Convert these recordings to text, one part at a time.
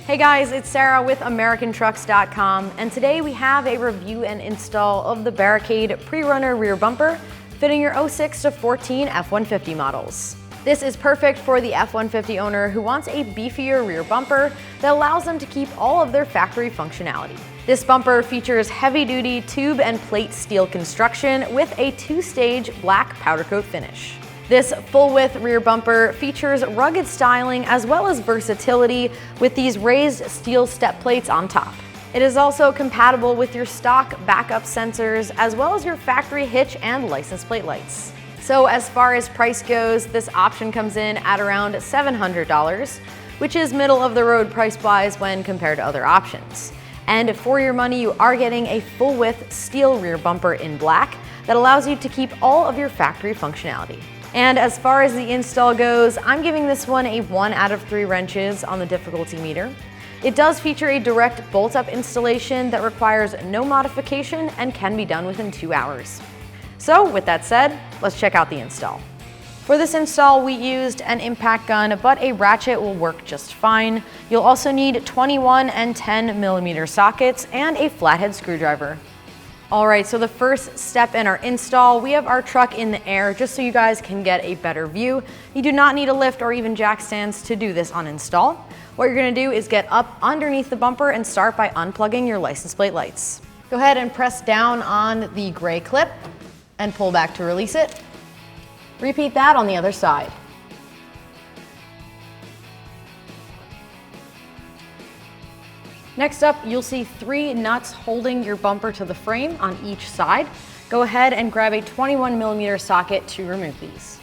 Hey guys, it's Sarah with AmericanTrucks.com, and today we have a review and install of the Barricade Pre-Runner rear bumper fitting your 06 to 14 F-150 models. This is perfect for the F-150 owner who wants a beefier rear bumper that allows them to keep all of their factory functionality. This bumper features heavy-duty tube and plate steel construction with a two-stage black powder coat finish. This full-width rear bumper features rugged styling as well as versatility with these raised steel step plates on top. It is also compatible with your stock backup sensors as well as your factory hitch and license plate lights. So as far as price goes, this option comes in at around $700, which is middle of the road price-wise when compared to other options. And for your money, you are getting a full-width steel rear bumper in black that allows you to keep all of your factory functionality. And as far as the install goes, I'm giving this one a 1 out of 3 wrenches on the difficulty meter. It does feature a direct bolt-up installation that requires no modification and can be done within 2 hours. So with that said, let's check out the install. For this install, we used an impact gun, but a ratchet will work just fine. You'll also need 21 and 10 millimeter sockets and a flathead screwdriver. All right, so the first step in our install, we have our truck in the air just so you guys can get a better view. You do not need a lift or even jack stands to do this on install. What you're gonna do is get up underneath the bumper and start by unplugging your license plate lights. Go ahead and press down on the gray clip and pull back to release it. Repeat that on the other side. Next up, you'll see 3 nuts holding your bumper to the frame on each side. Go ahead and grab a 21 millimeter socket to remove these.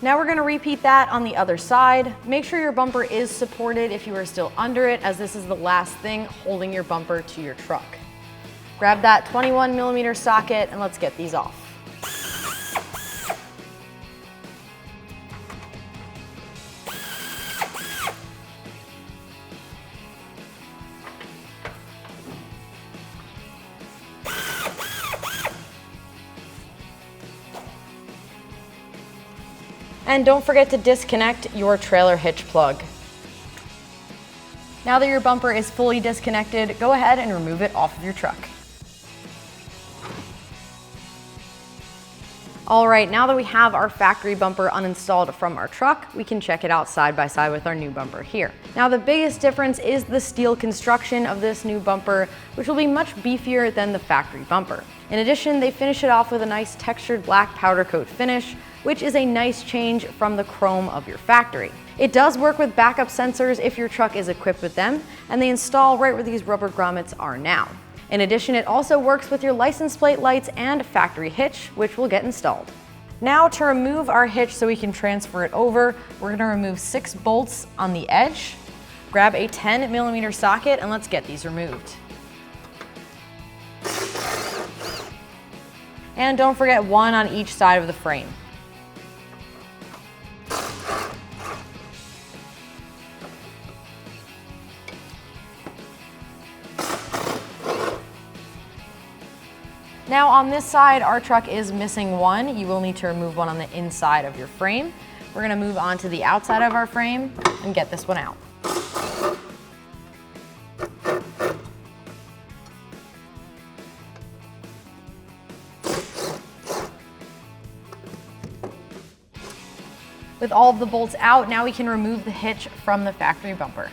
Now we're going to repeat that on the other side. Make sure your bumper is supported if you are still under it, as this is the last thing holding your bumper to your truck. Grab that 21 millimeter socket and let's get these off. And don't forget to disconnect your trailer hitch plug. Now that your bumper is fully disconnected, go ahead and remove it off of your truck. All right, now that we have our factory bumper uninstalled from our truck, we can check it out side by side with our new bumper here. Now the biggest difference is the steel construction of this new bumper, which will be much beefier than the factory bumper. In addition, they finish it off with a nice textured black powder coat finish, which is a nice change from the chrome of your factory. It does work with backup sensors if your truck is equipped with them, and they install right where these rubber grommets are now. In addition, it also works with your license plate lights and factory hitch, which will get installed. Now to remove our hitch so we can transfer it over, we're gonna remove 6 bolts on the edge. Grab a 10 millimeter socket and let's get these removed. And don't forget 1 on each side of the frame. Now on this side, our truck is missing 1. You will need to remove 1 on the inside of your frame. We're gonna move on to the outside of our frame and get this one out. With all of the bolts out, now we can remove the hitch from the factory bumper.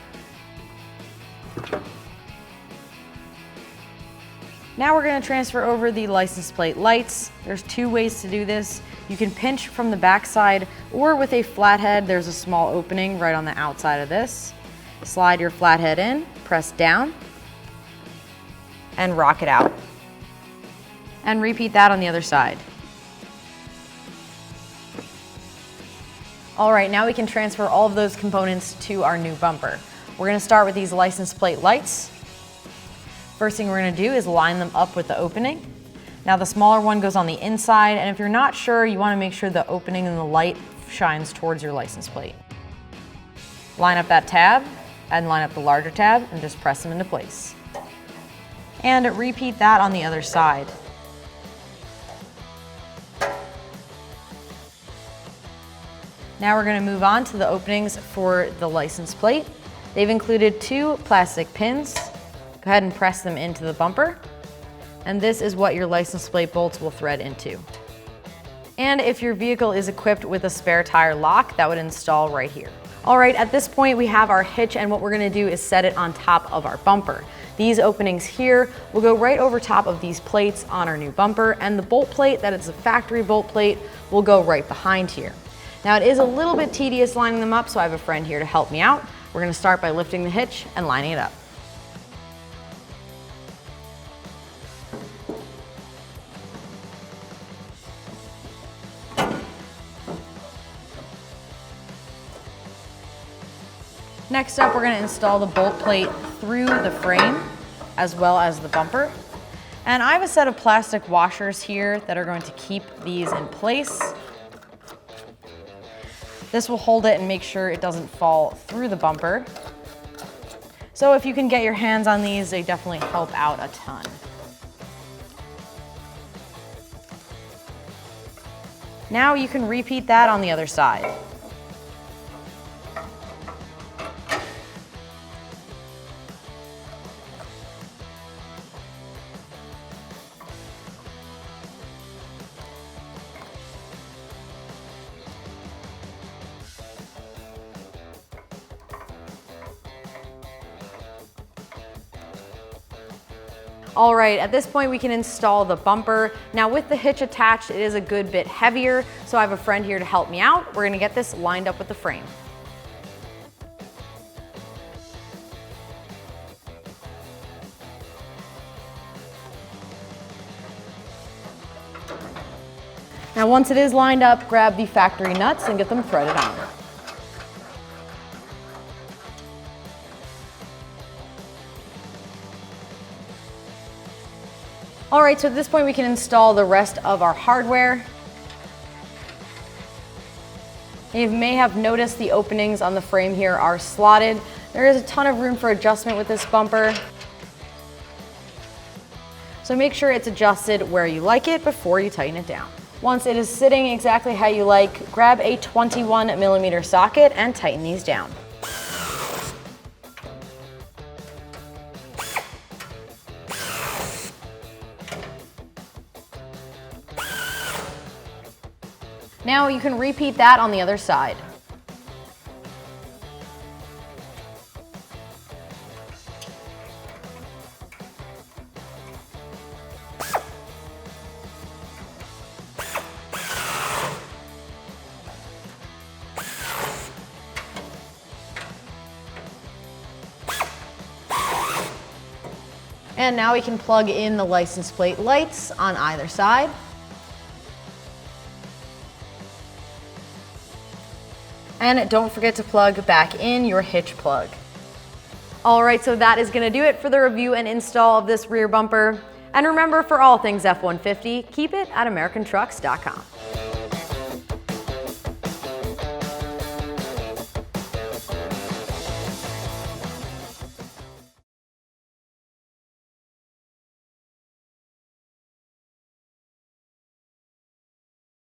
Now we're going to transfer over the license plate lights. There's 2 ways to do this. You can pinch from the back side, or with a flathead, there's a small opening right on the outside of this. Slide your flathead in, press down, and rock it out. And repeat that on the other side. All right, now we can transfer all of those components to our new bumper. We're going to start with these license plate lights. First thing we're going to do is line them up with the opening. Now the smaller one goes on the inside, and if you're not sure, you want to make sure the opening in the light shines towards your license plate. Line up that tab, and line up the larger tab, and just press them into place. And repeat that on the other side. Now we're going to move on to the openings for the license plate. They've included 2 plastic pins. Go ahead and press them into the bumper. And this is what your license plate bolts will thread into. And if your vehicle is equipped with a spare tire lock, that would install right here. All right, at this point we have our hitch, and what we're going to do is set it on top of our bumper. These openings here will go right over top of these plates on our new bumper, and the bolt plate, that is a factory bolt plate, will go right behind here. Now it is a little bit tedious lining them up, so I have a friend here to help me out. We're going to start by lifting the hitch and lining it up. Next up, we're going to install the bolt plate through the frame as well as the bumper. And I have a set of plastic washers here that are going to keep these in place. This will hold it and make sure it doesn't fall through the bumper. So if you can get your hands on these, they definitely help out a ton. Now you can repeat that on the other side. All right, at this point we can install the bumper. Now with the hitch attached, it is a good bit heavier, so I have a friend here to help me out. We're gonna get this lined up with the frame. Now once it is lined up, grab the factory nuts and get them threaded on. All right, so at this point we can install the rest of our hardware. You may have noticed the openings on the frame here are slotted. There is a ton of room for adjustment with this bumper. So make sure it's adjusted where you like it before you tighten it down. Once it is sitting exactly how you like, grab a 21mm socket and tighten these down. Now you can repeat that on the other side. And now we can plug in the license plate lights on either side. And don't forget to plug back in your hitch plug. All right, so that is gonna do it for the review and install of this rear bumper. And remember, for all things F-150, keep it at AmericanTrucks.com.